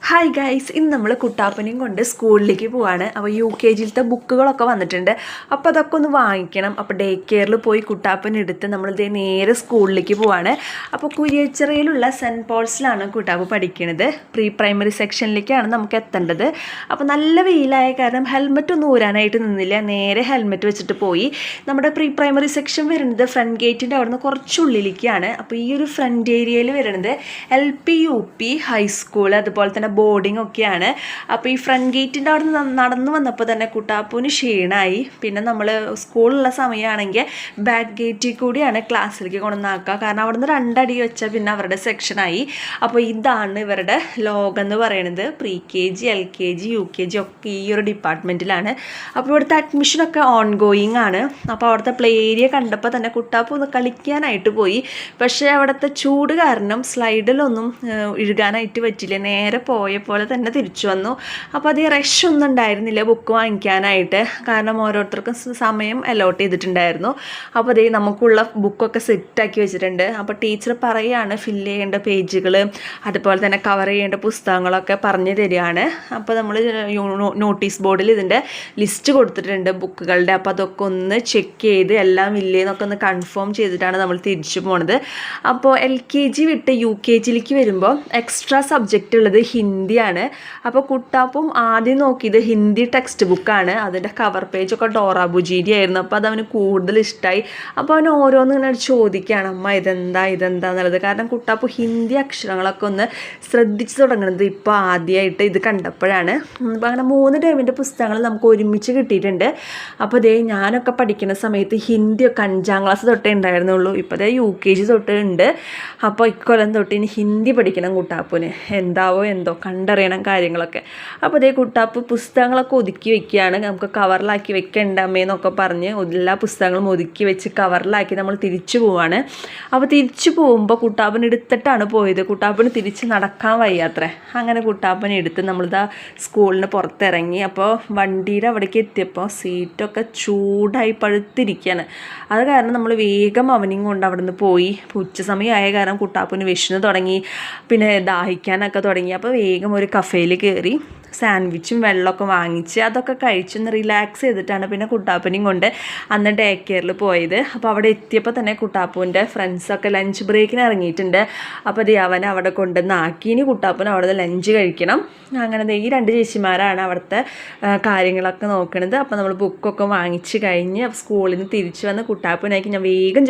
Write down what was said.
Hi guys, ഇന്ന് നമ്മൾ കുട്ടാപ്പനെയും കൊണ്ട് സ്കൂളിലേക്ക് പോവാണ്. അപ്പോൾ UKGയിലത്തെ ബുക്കുകളൊക്കെ വന്നിട്ടുണ്ട്. അപ്പോൾ അതൊക്കെ ഒന്ന് വാങ്ങിക്കണം. അപ്പോൾ ഡേ കെയറിൽ പോയി കുട്ടാപ്പനെ എടുത്ത് നമ്മളിത് നേരെ സ്കൂളിലേക്ക് പോവാണ്. അപ്പോൾ കുരിയച്ചിറയിലുള്ള സെൻറ്റ് പോൾസിലാണ് കുട്ടാപ്പ് പഠിക്കുന്നത്. പ്രീ പ്രൈമറി സെക്ഷനിലേക്കാണ് നമുക്ക് എത്തേണ്ടത്. അപ്പോൾ നല്ല വെയിലായ കാരണം ഹെൽമെറ്റ് ഒന്നും ഊരാനായിട്ട് നിന്നില്ല, നേരെ ഹെൽമെറ്റ് വെച്ചിട്ട് പോയി. നമ്മുടെ പ്രീ പ്രൈമറി സെക്ഷൻ വരുന്നത് ഫ്രണ്ട് ഗേറ്റിൻ്റെ അവിടെ നിന്ന് കുറച്ചുള്ളിലേക്കാണ്. അപ്പോൾ ഈ ഒരു ഫ്രണ്ട് ഏരിയയിൽ വരുന്നത് LP UP ഹൈസ്കൂൾ അതുപോലെ തന്നെ ബോർഡിംഗ് ഒക്കെയാണ്. അപ്പോൾ ഈ ഫ്രണ്ട് ഗേറ്റിൻ്റെ അവിടെ നിന്ന് നടന്നു വന്നപ്പോൾ തന്നെ കുട്ടാപ്പൂന് ക്ഷീണമായി. പിന്നെ നമ്മൾ സ്കൂളിലുള്ള സമയമാണെങ്കിൽ ബാക്ക് ഗേറ്റിൽ കൂടിയാണ് ക്ലാസ്സിലേക്ക് കൊണ്ടുവന്നാക്കുക. കാരണം അവിടെ നിന്ന് 2 അടി വെച്ചാൽ പിന്നെ അവരുടെ സെക്ഷനായി. അപ്പോൾ ഇതാണ് ഇവരുടെ ലോകം എന്ന് പറയുന്നത്. PKG LKG UKG ഒക്കെ ഈ ഒരു ഡിപ്പാർട്ട്മെൻറ്റിലാണ്. അപ്പോൾ ഇവിടുത്തെ അഡ്മിഷനൊക്കെ ഓൺ ഗോയിങ് ആണ്. അപ്പോൾ അവിടുത്തെ പ്ലേ ഏരിയ കണ്ടപ്പോൾ തന്നെ കുട്ടാപ്പ് ഒന്ന് കളിക്കാനായിട്ട് പോയി. പക്ഷേ അവിടുത്തെ ചൂട് കാരണം സ്ലൈഡിലൊന്നും ഇഴുകാനായിട്ട് പറ്റില്ല. നേരെ പോയ പോലെ തന്നെ തിരിച്ചു വന്നു. അപ്പോൾ അത് റഷ് ഒന്നും ഉണ്ടായിരുന്നില്ല ബുക്ക് വാങ്ങിക്കാനായിട്ട്, കാരണം ഓരോരുത്തർക്കും സമയം അലോട്ട് ചെയ്തിട്ടുണ്ടായിരുന്നു. അപ്പോൾ അതേ നമുക്കുള്ള ബുക്കൊക്കെ സെറ്റാക്കി വെച്ചിട്ടുണ്ട്. അപ്പോൾ ടീച്ചർ പറയുകയാണ് ഫില്ല് ചെയ്യേണ്ട പേജുകൾ അതുപോലെ തന്നെ കവർ ചെയ്യേണ്ട പുസ്തകങ്ങളൊക്കെ പറഞ്ഞു തരികയാണ്. അപ്പോൾ നമ്മൾ നോട്ടീസ് ബോർഡിൽ ഇതിൻ്റെ ലിസ്റ്റ് കൊടുത്തിട്ടുണ്ട് ബുക്കുകളുടെ. അപ്പോൾ അതൊക്കെ ഒന്ന് ചെക്ക് ചെയ്ത് എല്ലാം ഇല്ലേ എന്നൊക്കെ ഒന്ന് കൺഫേം ചെയ്തിട്ടാണ് നമ്മൾ തിരിച്ചു പോണത്. അപ്പോൾ LKG വിട്ട് UKGയിലേക്ക് വരുമ്പോൾ എക്സ്ട്രാ സബ്ജക്റ്റ് ഉള്ളത് ഹിന്ദിയാണ്. അപ്പോൾ കുട്ടാപ്പും ആദ്യം നോക്കിയത് ഹിന്ദി ടെക്സ്റ്റ് ബുക്കാണ്. അതിൻ്റെ കവർ പേജൊക്കെ ഡോറ ബുജീരി ആയിരുന്നു. അപ്പോൾ അതവന് കൂടുതൽ ഇഷ്ടമായി. അപ്പോൾ അവൻ ഓരോന്ന് ഇങ്ങനെ ചോദിക്കുകയാണ്, അമ്മ ഇതെന്താന്നുള്ളത്. കാരണം കുട്ടാപ്പ് ഹിന്ദി അക്ഷരങ്ങളൊക്കെ ഒന്ന് ശ്രദ്ധിച്ച് തുടങ്ങുന്നത് ഇപ്പോൾ ആദ്യമായിട്ട് ഇത് കണ്ടപ്പോഴാണ്. അപ്പോൾ അങ്ങനെ 3 ടൈമിൻ്റെ പുസ്തകങ്ങൾ നമുക്ക് ഒരുമിച്ച് കിട്ടിയിട്ടുണ്ട്. അപ്പോൾ അതേ ഞാനൊക്കെ പഠിക്കുന്ന സമയത്ത് ഹിന്ദിയൊക്കെ 5ാം ക്ലാസ് തൊട്ടേ ഉണ്ടായിരുന്നുള്ളൂ. ഇപ്പോൾ അതേ UKG തൊട്ടുണ്ട്. അപ്പോൾ ഇക്കൊല്ലം തൊട്ട് ഇനി ഹിന്ദി പഠിക്കണം കുട്ടാപ്പിന്. എന്താവോ എന്തോ, കണ്ടറിയണം കാര്യങ്ങളൊക്കെ. അപ്പോൾ അതേ കുട്ടാപ്പ് പുസ്തകങ്ങളൊക്കെ ഒതുക്കി വെക്കുകയാണ്. നമുക്ക് കവറിലാക്കി വെക്കേണ്ട അമ്മയെന്നൊക്കെ പറഞ്ഞ് എല്ലാ പുസ്തകങ്ങളും ഒതുക്കി വെച്ച് കവറിലാക്കി നമ്മൾ തിരിച്ചു പോവാണ്. അപ്പോൾ തിരിച്ചു പോകുമ്പോൾ കുട്ടാപ്പൻ എടുത്തിട്ടാണ് പോയത്. കുട്ടാപ്പന് തിരിച്ച് നടക്കാൻ വയ്യാത്രേ. അങ്ങനെ കുട്ടാപ്പനെ എടുത്ത് നമ്മളിതാ സ്കൂളിന് പുറത്തിറങ്ങി. അപ്പോൾ വണ്ടിയുടെ അവിടേക്ക് എത്തിയപ്പോൾ സീറ്റൊക്കെ ചൂടായി പഴുത്തിരിക്കുകയാണ്. അത് കാരണം നമ്മൾ വേഗം അവനെയും കൊണ്ട് അവിടെ നിന്ന് പോയി. ഉച്ച സമയമായ കാരണം കുട്ടാപ്പന് വിശന്ന് തുടങ്ങി, പിന്നെ ദാഹിക്കാനൊക്കെ തുടങ്ങി. അപ്പോൾ വേഗം ഒരു കഫേയിൽ കയറി സാൻഡ്വിച്ചും വെള്ളമൊക്കെ വാങ്ങിച്ച് അതൊക്കെ കഴിച്ചൊന്ന് റിലാക്സ് ചെയ്തിട്ടാണ് പിന്നെ കുട്ടാപ്പനെയും കൊണ്ട് അന്ന് ഡേ കെയറിൽ പോയത്. അപ്പോൾ അവിടെ എത്തിയപ്പോൾ തന്നെ കുട്ടാപ്പൂൻ്റെ ഫ്രണ്ട്സൊക്കെ ലഞ്ച് ബ്രേക്കിന് ഇറങ്ങിയിട്ടുണ്ട്. അപ്പോൾ അത് അവൻ അവിടെ കൊണ്ടുവന്നാക്കി. ഇനി കുട്ടാപ്പന് അവിടെ ലഞ്ച് കഴിക്കണം. അങ്ങനെ ഈ 2 ചേച്ചിമാരാണ് അവിടുത്തെ കാര്യങ്ങളൊക്കെ നോക്കുന്നത്. അപ്പോൾ നമ്മൾ ബുക്കൊക്കെ വാങ്ങിച്ച് കഴിഞ്ഞ് സ്കൂളിൽ നിന്ന് തിരിച്ചു വന്ന് കുട്ടാപ്പനാക്കി ഞാൻ വേഗം